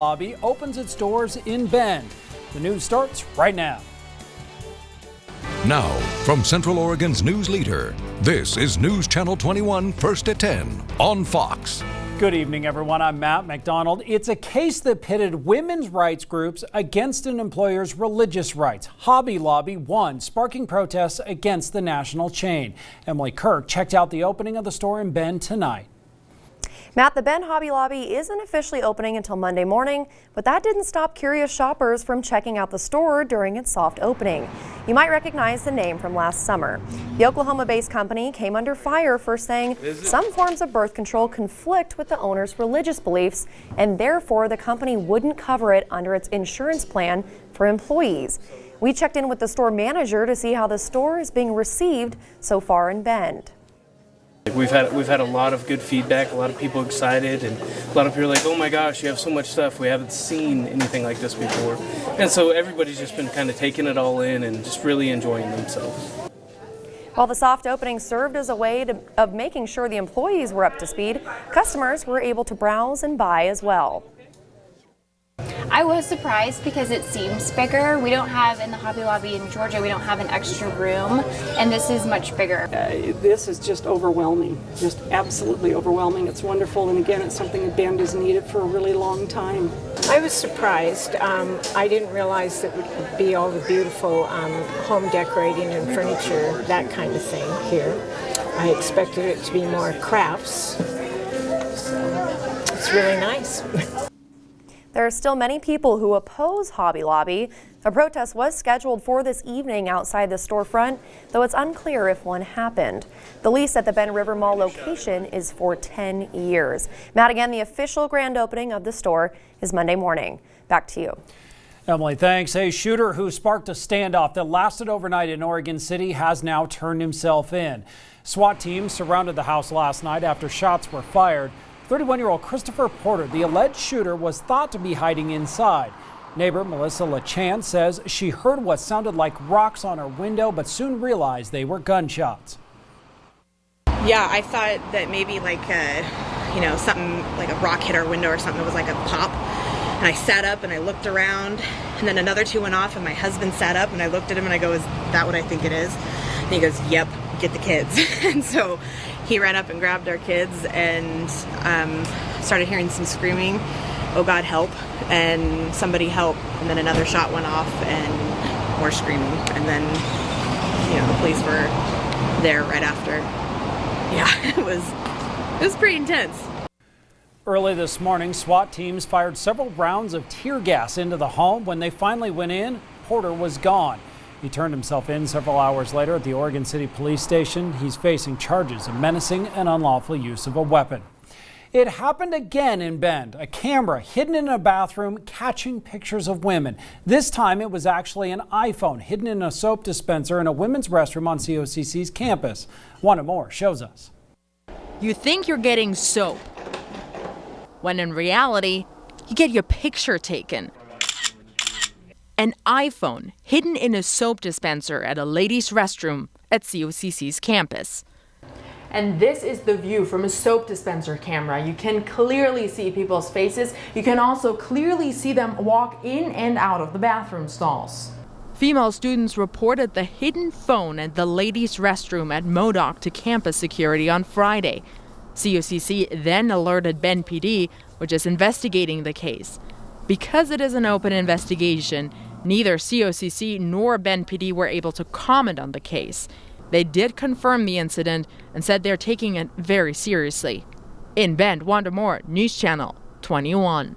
Lobby opens its doors in Bend. The news starts right now. Now, from Central Oregon's news leader, this is News Channel 21 First at 10 on Fox. Good evening, everyone. I'm Matt McDonald. It's a case that pitted women's rights groups against an employer's religious rights. Hobby Lobby won, sparking protests against the national chain. Emily Kirk checked out the opening of the store in Bend tonight. Matt, the Bend Hobby Lobby isn't officially opening until Monday morning, but that didn't stop curious shoppers from checking out the store during its soft opening. You might recognize the name from last summer. The Oklahoma-based company came under fire for saying some forms of birth control conflict with the owner's religious beliefs, and therefore the company wouldn't cover it under its insurance plan for employees. We checked in with the store manager to see how the store is being received so far in Bend. We've had a lot of good feedback, a lot of people excited, and a lot of people are like, oh my gosh, you have so much stuff. We haven't seen anything like this before. And so everybody's just been kind of taking it all in and just really enjoying themselves. While the soft opening served as a way of making sure the employees were up to speed, customers were able to browse and buy as well. I was surprised because it seems bigger. We don't have, in the Hobby Lobby in Georgia, we don't have an extra room, and this is much bigger. This is just overwhelming, just absolutely overwhelming. It's wonderful, and again, it's something that Bend has needed for a really long time. I was surprised. I didn't realize that it would be all the beautiful home decorating and furniture, that kind of thing here. I expected it to be more crafts, so it's really nice. There are still many people who oppose Hobby Lobby. A protest was scheduled for this evening outside the storefront, though it's unclear if one happened. The lease at the Bend River Mall location is for 10 years. Matt, again, the official grand opening of the store is Monday morning. Back to you. Emily, thanks. A shooter who sparked a standoff that lasted overnight in Oregon City has now turned himself in. SWAT teams surrounded the house last night after shots were fired. 31-year-old Christopher Porter, the alleged shooter, was thought to be hiding inside. Neighbor Melissa LaChance says she heard what sounded like rocks on her window, but soon realized they were gunshots. Yeah, I thought that maybe something like a rock hit our window or something. It was like a pop. And I sat up and I looked around, and then another two went off, and my husband sat up and I looked at him and I go, "Is that what I think it is?" And he goes, "Yep, get the kids." And so he ran up and grabbed our kids and started hearing some screaming, "Oh God, help," and somebody help, and then another shot went off and more screaming, and then the police were there right after. Yeah, it was pretty intense. Early this morning, SWAT teams fired several rounds of tear gas into the home. When they finally went in, Porter was gone. He turned himself in several hours later at the Oregon City Police Station. He's facing charges of menacing and unlawful use of a weapon. It happened again in Bend. A camera hidden in a bathroom catching pictures of women. This time it was actually an iPhone hidden in a soap dispenser in a women's restroom on COCC's campus. One and more shows us. You think you're getting soap, when in reality, you get your picture taken. An iPhone hidden in a soap dispenser at a ladies' restroom at COCC's campus. And this is the view from a soap dispenser camera. You can clearly see people's faces. You can also clearly see them walk in and out of the bathroom stalls. Female students reported the hidden phone at the ladies' restroom at Modoc to campus security on Friday. COCC then alerted Bend PD, which is investigating the case. Because it is an open investigation, neither COCC nor Bend PD were able to comment on the case. They did confirm the incident and said they're taking it very seriously. In Bend, Wanda Moore, News Channel 21.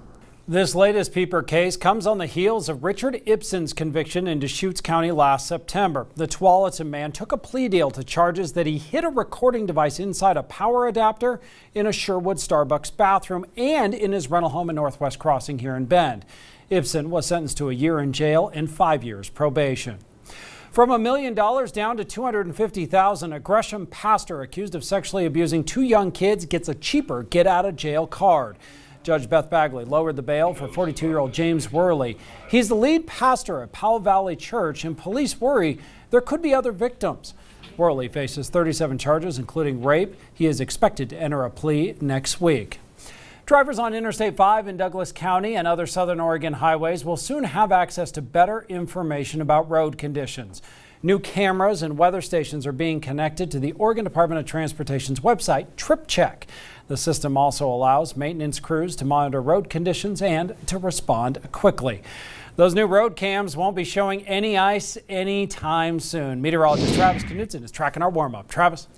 This latest peeper case comes on the heels of Richard Ibsen's conviction in Deschutes County last September. The Tualatin man took a plea deal to charges that he hid a recording device inside a power adapter in a Sherwood Starbucks bathroom and in his rental home in Northwest Crossing here in Bend. Ibsen was sentenced to a year in jail and 5 years probation. From $1 million down to $250,000, a Gresham pastor accused of sexually abusing 2 young kids gets a cheaper get-out-of-jail card. Judge Beth Bagley lowered the bail for 42-year-old James Worley. He's the lead pastor at Powell Valley Church, and police worry there could be other victims. Worley faces 37 charges, including rape. He is expected to enter a plea next week. Drivers on Interstate 5 in Douglas County and other southern Oregon highways will soon have access to better information about road conditions. New cameras and weather stations are being connected to the Oregon Department of Transportation's website, TripCheck. The system also allows maintenance crews to monitor road conditions and to respond quickly. Those new road cams won't be showing any ice anytime soon. Meteorologist Travis Knudsen is tracking our warm-up. Travis?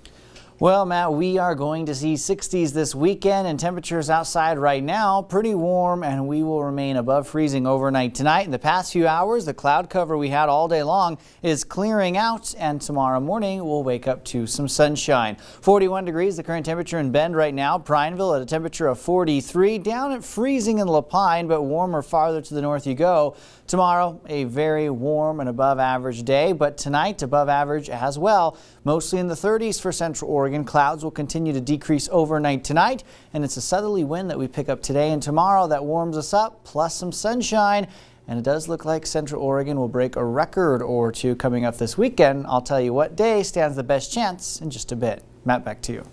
Well, Matt, we are going to see 60s this weekend, and temperatures outside right now pretty warm, and we will remain above freezing overnight tonight. In the past few hours, the cloud cover we had all day long is clearing out, and tomorrow morning we'll wake up to some sunshine. 41 degrees, the current temperature in Bend right now. Prineville at a temperature of 43, down at freezing in Lapine, but warmer farther to the north you go. Tomorrow, a very warm and above average day, but tonight above average as well. Mostly in the 30s for Central Oregon. Clouds will continue to decrease overnight tonight, and it's a southerly wind that we pick up today and tomorrow that warms us up, plus some sunshine. And it does look like Central Oregon will break a record or two coming up this weekend. I'll tell you what day stands the best chance in just a bit. Matt, back to you.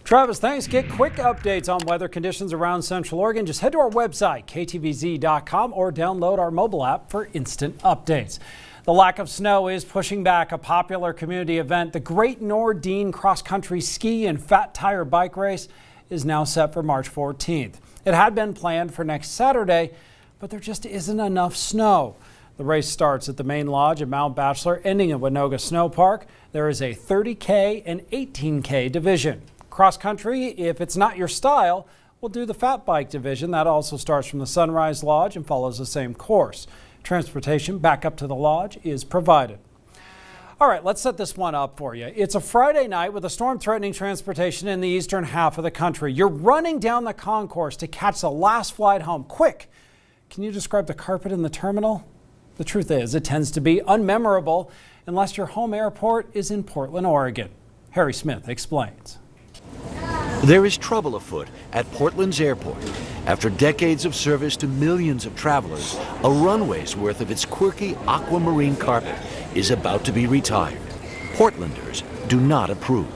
Travis, thanks. Get quick updates on weather conditions around Central Oregon. Just head to our website, ktvz.com, or download our mobile app for instant updates. The lack of snow is pushing back a popular community event. The Great Nordine Cross Country Ski and Fat Tire Bike Race is now set for March 14th. It had been planned for next Saturday, but there just isn't enough snow. The race starts at the main lodge at Mount Bachelor, ending at Winoga Snow Park. There is a 30K and 18K division. Cross country, if it's not your style, we'll do the fat bike division. That also starts from the Sunrise Lodge and follows the same course. Transportation back up to the lodge is provided. All right, let's set this one up for you. It's a Friday night with a storm threatening transportation in the eastern half of the country. You're running down the concourse to catch the last flight home. Quick! Can you describe the carpet in the terminal? The truth is, it tends to be unmemorable unless your home airport is in Portland, Oregon. Harry Smith explains. There is trouble afoot at Portland's airport. After decades of service to millions of travelers, a runway's worth of its quirky aquamarine carpet is about to be retired. Portlanders do not approve.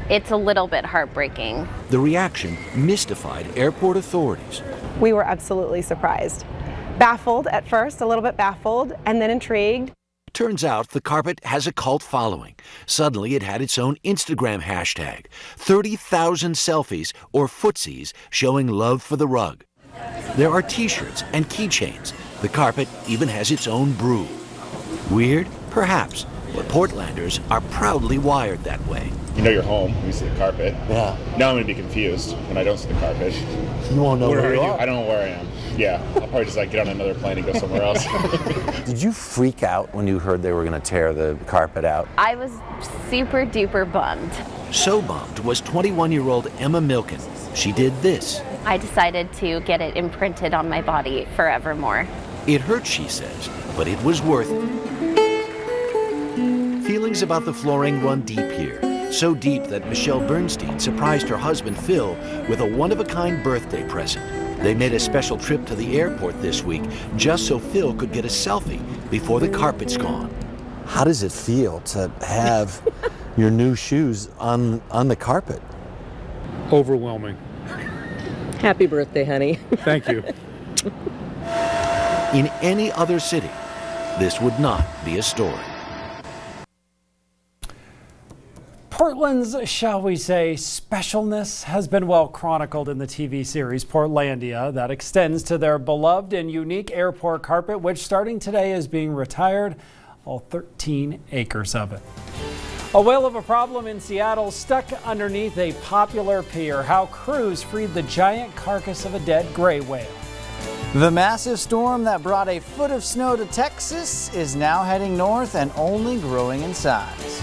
It's a little bit heartbreaking. The reaction mystified airport authorities. We were absolutely surprised. Baffled at first, a little bit baffled, and then intrigued. Turns out the carpet has a cult following. Suddenly it had its own Instagram hashtag, 30,000 selfies or footsies showing love for the rug. There are t-shirts and keychains. The carpet even has its own brew. Weird? Perhaps, but Portlanders are proudly wired that way. You know you're home when you see the carpet. Yeah. Now I'm going to be confused when I don't see the carpet. You won't know where you are. I don't know where I am. Yeah, I'll probably just get on another plane and go somewhere else. Did you freak out when you heard they were going to tear the carpet out? I was super duper bummed. So bummed was 21-year-old Emma Milken. She did this. I decided to get it imprinted on my body forevermore. It hurt, she says, but it was worth it. Feelings about the flooring run deep here. So deep that Michelle Bernstein surprised her husband Phil with a one-of-a-kind birthday present. They made a special trip to the airport this week just so Phil could get a selfie before the carpet's gone. How does it feel to have your new shoes on the carpet? Overwhelming. Happy birthday, honey. Thank you. In any other city, this would not be a story. Portland's, shall we say, specialness has been well chronicled in the TV series Portlandia that extends to their beloved and unique airport carpet, which starting today is being retired, all 13 acres of it. A whale of a problem in Seattle stuck underneath a popular pier. How crews freed the giant carcass of a dead gray whale. The massive storm that brought a foot of snow to Texas is now heading north and only growing in size.